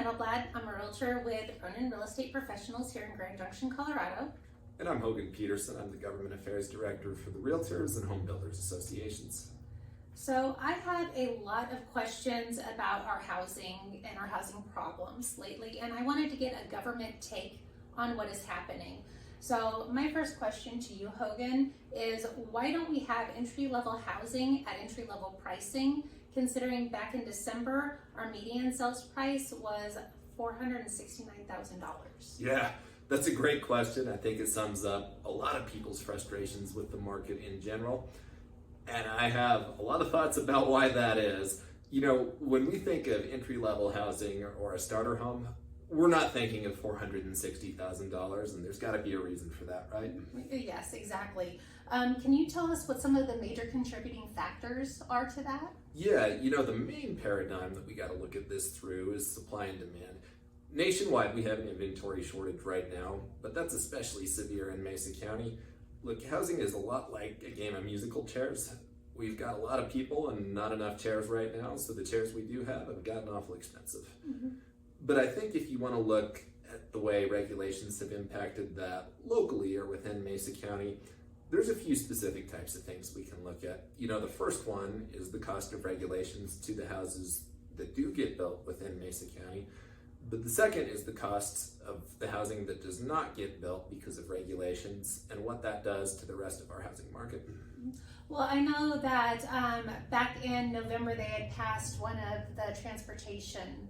Nettelblad. I'm a realtor with Ronan Real Estate Professionals here in Grand Junction, Colorado. And I'm Hogan Peterson. I'm the Government Affairs Director for the Realtors and Home Builders Associations. So I have a lot of questions about our housing and our housing problems lately, and I wanted to get a government take on what is happening. So my first question to you, Hogan, is why don't we have entry-level housing at entry-level pricing, considering back in December, our median sales price was $469,000? Yeah, that's a great question. I think it sums up a lot of people's frustrations with the market in general. And I have a lot of thoughts about why that is. You know, when we think of entry-level housing or a starter home, we're not thinking of $460,000, and there's got to be a reason for that, right? Yes, exactly. Can you tell us what some of the major contributing factors are to that? Yeah, you know, the main paradigm that we got to look at this through is supply and demand. Nationwide, we have an inventory shortage right now, but that's especially severe in Mesa County. Look, housing is a lot like a game of musical chairs. We've got a lot of people and not enough chairs right now, so the chairs we do have gotten awful expensive. Mm-hmm. But I think if you want to look at the way regulations have impacted that locally or within Mesa County, there's a few specific types of things we can look at. You know, the first one is the cost of regulations to the houses that do get built within Mesa County. But the second is the cost of the housing that does not get built because of regulations and what that does to the rest of our housing market. Well, I know that back in November they had passed one of the transportation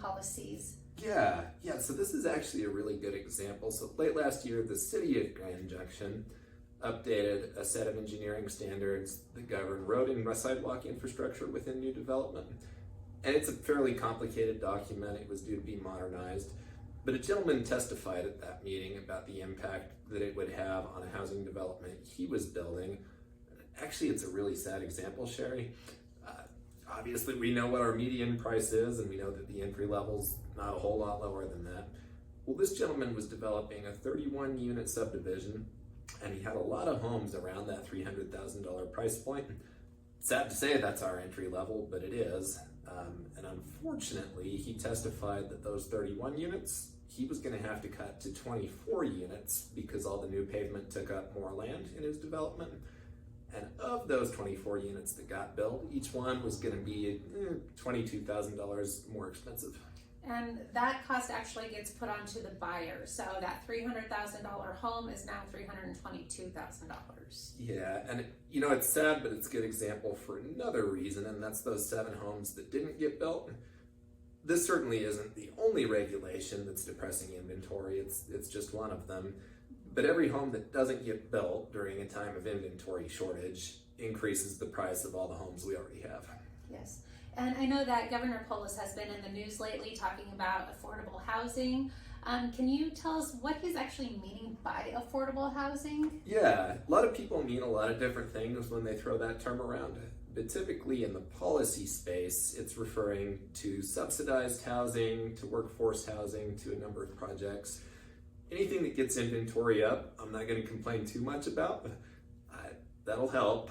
policies. Yeah, so this is actually a really good example. So late last year, the city of Grand Junction updated a set of engineering standards that govern road and sidewalk infrastructure within new development. And it's a fairly complicated document. It was due to be modernized. But a gentleman testified at that meeting about the impact that it would have on a housing development he was building. Actually, it's a really sad example, Sherry. Obviously, we know what our median price is, and we know that the entry level's not a whole lot lower than that. Well, this gentleman was developing a 31-unit subdivision, and he had a lot of homes around that $300,000 price point. Sad to say that's our entry level, but it is. And unfortunately, he testified that those 31 units, he was going to have to cut to 24 units because all the new pavement took up more land in his development. And of those 24 units that got built, each one was going to be $22,000 more expensive. And that cost actually gets put onto the buyer. So that $300,000 home is now $322,000. Yeah, and you know, it's sad, but it's a good example for another reason, and that's those 7 homes that didn't get built. This certainly isn't the only regulation that's depressing inventory. It's just one of them. But every home that doesn't get built during a time of inventory shortage increases the price of all the homes we already have. Yes. And I know that Governor Polis has been in the news lately talking about affordable housing. Can you tell us what he's actually meaning by affordable housing? Yeah, a lot of people mean a lot of different things when they throw that term around. But typically in the policy space, it's referring to subsidized housing, to workforce housing, to a number of projects. Anything that gets inventory up, I'm not going to complain too much about. That'll help.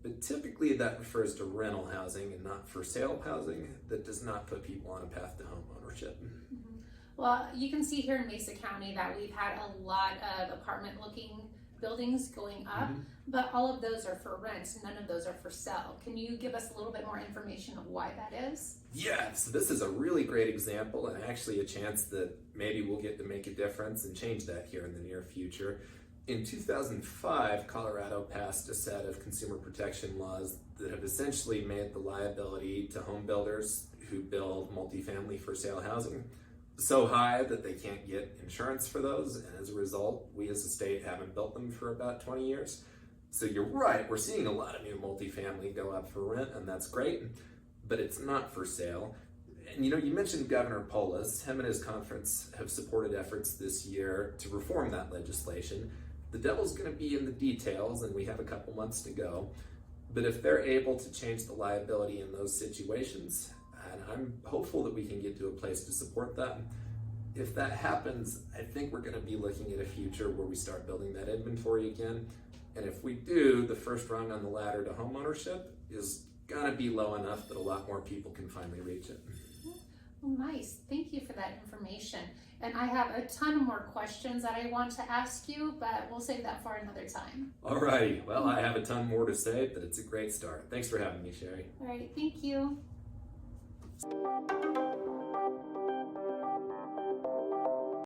But typically that refers to rental housing and not for sale housing that does not put people on a path to home ownership. Mm-hmm. Well, you can see here in Mesa County that we've had a lot of apartment-looking buildings going up, but all of those are for rent. None of those are for sale. Can you give us a little bit more information of why that is? Yeah, so this is a really great example and actually a chance that maybe we'll get to make a difference and change that here in the near future. In 2005, Colorado passed a set of consumer protection laws that have essentially made the liability to home builders who build multifamily for sale housing so high that they can't get insurance for those, and as a result, we as a state haven't built them for about 20 years. So you're right, we're seeing a lot of new multifamily go up for rent, and that's great, but it's not for sale. And you know, you mentioned Governor Polis. Him and his conference have supported efforts this year to reform that legislation. The devil's going to be in the details, and we have a couple months to go. But if they're able to change the liability in those situations, and I'm hopeful that we can get to a place to support that. If that happens, I think we're going to be looking at a future where we start building that inventory again. And if we do, the first rung on the ladder to homeownership is going to be low enough that a lot more people can finally reach it. Oh, nice. Thank you for that information. And I have a ton more questions that I want to ask you, but we'll save that for another time. Alrighty, well, I have a ton more to say, but it's a great start. Thanks for having me, Sherry. All right, thank you.